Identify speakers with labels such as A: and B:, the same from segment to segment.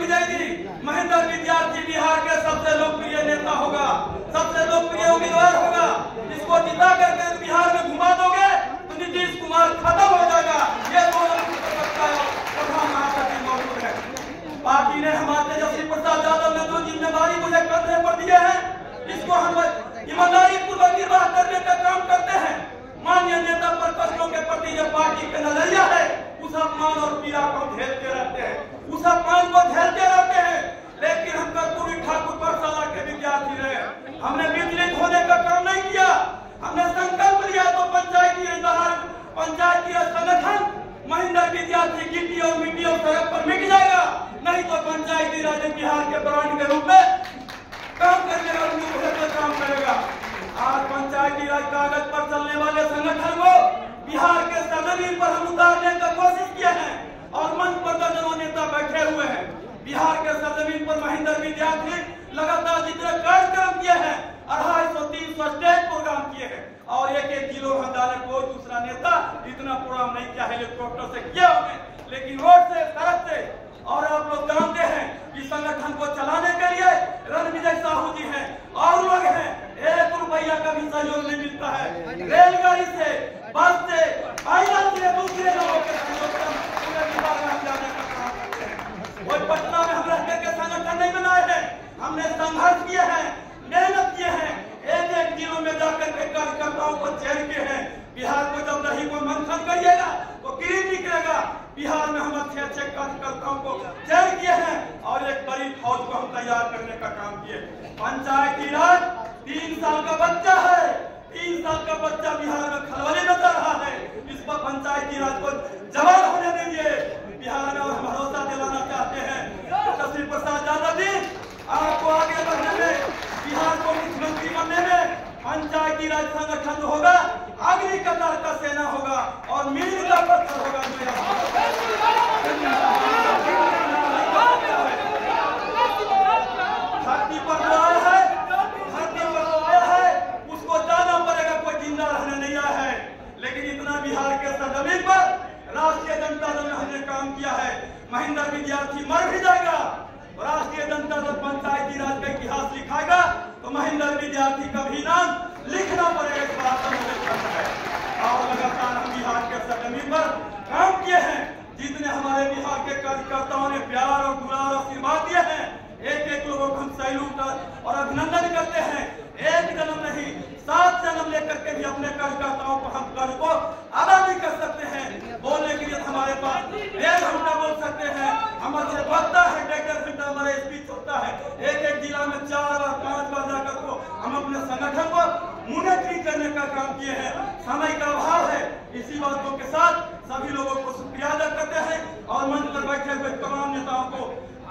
A: रणविजय जी, महेंद्र विद्यार्थी बिहार के सबसे लोकप्रिय नेता होगा, सबसे लोकप्रिय उम्मीदवार होगा। इसको जिता करके बिहार में घुमा दोगे तो नीतीश कुमार खत्म हो जाएगा। ये प्रधान महासचिव मौजूद है। पार्टी ने हमारे तेजस्वी प्रसाद यादव ने जो जिम्मेदारी मुझे कंधे पर दिए हैं, इसको हम ईमानदारी पूर्वक निर्वाह करने का काम करते हैं। माननीय नेता पर कष्टों के प्रति जो पार्टी का नजरिया है, उस अपमान और पीड़ा को झेलते रहते हैं, उस अपमान को झेलते रहते हैं। लेकिन हम कर्पूरी ठाकुर पाठशाला के विद्यार्थी रहे, हमने विचलित होने का काम नहीं किया। हमने संकल्प लिया तो पंचायती संगठन महेंद्र विद्यार्थी गिट्टी और मिट्टी और सड़क पर मिट जाएगा, नहीं तो पंचायती राज बिहार के ब्रांड के रूप में काम करने का काम करेगा। आज पंचायती राज कागज पर चलने वाले संगठन को बिहार के जमीन पर हम उतारने का कोशिश किए हैं और मंच पर दर्जनों नेता बैठे हुए हैं। बिहार के जमीन पर महेंद्र विद्यार्थी लगातार जितने कार्यक्रम किए हैं, 250-300 स्टेज प्रोग्राम किए हैं और एक किलो हटाने कोई दूसरा नेता इतना प्रोग्राम नहीं किया। हेलीकॉप्टर से किए होंगे, लेकिन रोड से, सड़क से। और आप लोग जानते हैं कि संगठन को चलाने के लिए रणविजय साहू जी हैं और लोग हैं। 1 रुपया का भी सहयोग नहीं मिलता है। रेलगाड़ी से, बस से, पैदल से, दूसरे लोगों के सहयोग से पूरे बिहार में हम जाने का काम करते हैं। कोई पटना में हम रहकर के संगठन नहीं बनाए हैं, हमने संघर्ष किए हैं, मेहनत किए हैं। एक जिलों में जाकर के कार्यकर्ताओं को चेयर किए हैं। बिहार को जब दही को मंथन करिएगा तो क्रीम निकलेगा। बिहार में हम अच्छे कार्यकर्ताओं को चेयर किए हैं और एक बड़ी फौज को हम तैयार करने का काम किए। पंचायती राज 3 साल का बच्चा है, 3 साल का बच्चा बिहार में खलबली मचा रहा है। इस पर पंचायती राज को जवान होने दीजिए। बिहार में हम भरोसा दिलाना चाहते हैं तेजस्वी प्रसाद यादव जी, आपको आगे बढ़ने में, बिहार को मुख्यमंत्री बनने में पंचायती राज संगठन होगा, अग्नि कतार का सेना होगा और मील का पत्थर होगा। धरती पर आया है, धरती पर आया है, उसको जाना पड़ेगा, कोई जिंदा रहने नहीं आया है। लेकिन इतना बिहार के जमीन पर राष्ट्रीय जनता दल ने हमने काम किया है। महेंद्र विद्यार्थी मर भी जाएगा, राष्ट्रीय जनता दल पंचायती राज का इतिहास लिखाएगा तो महेंद्र विद्यार्थी का भी नाम लिखना पड़ेगा। इस बात का मुझे पता है और लगातार हम बिहार के जमीन पर काम किए हैं। जितने हमारे बिहार के कार्यकर्ताओं ने प्यार और दुलार और आशीर्वाद दिए हैं, एक लोगों को हम सैल्यूट और अभिनंदन करते हैं। 1 जन्म नहीं, 7 जन्म लेकर के भी अपने कार्यकर्ताओं को हम कर को अदा नहीं कर सकते हैं। बोलने के लिए हमारे पास 1 घंटा बोल सकते हैं, हमारे वक्ता है, 1.5 घंटा हमारा स्पीच होता है। एक जिला में 4 और 5 बार जाकर को हम अपने संगठन को मॉनिटरिंग करने का काम किए हैं। समय का अभाव है, इसी बातों के साथ सभी लोगों को शुक्रिया अदा करते हैं और मंच पर बैठे हुए तमाम नेताओं को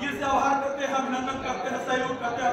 A: दिल से आभार करते हैं, अभिनंदन करते हैं, सहयोग करते हैं।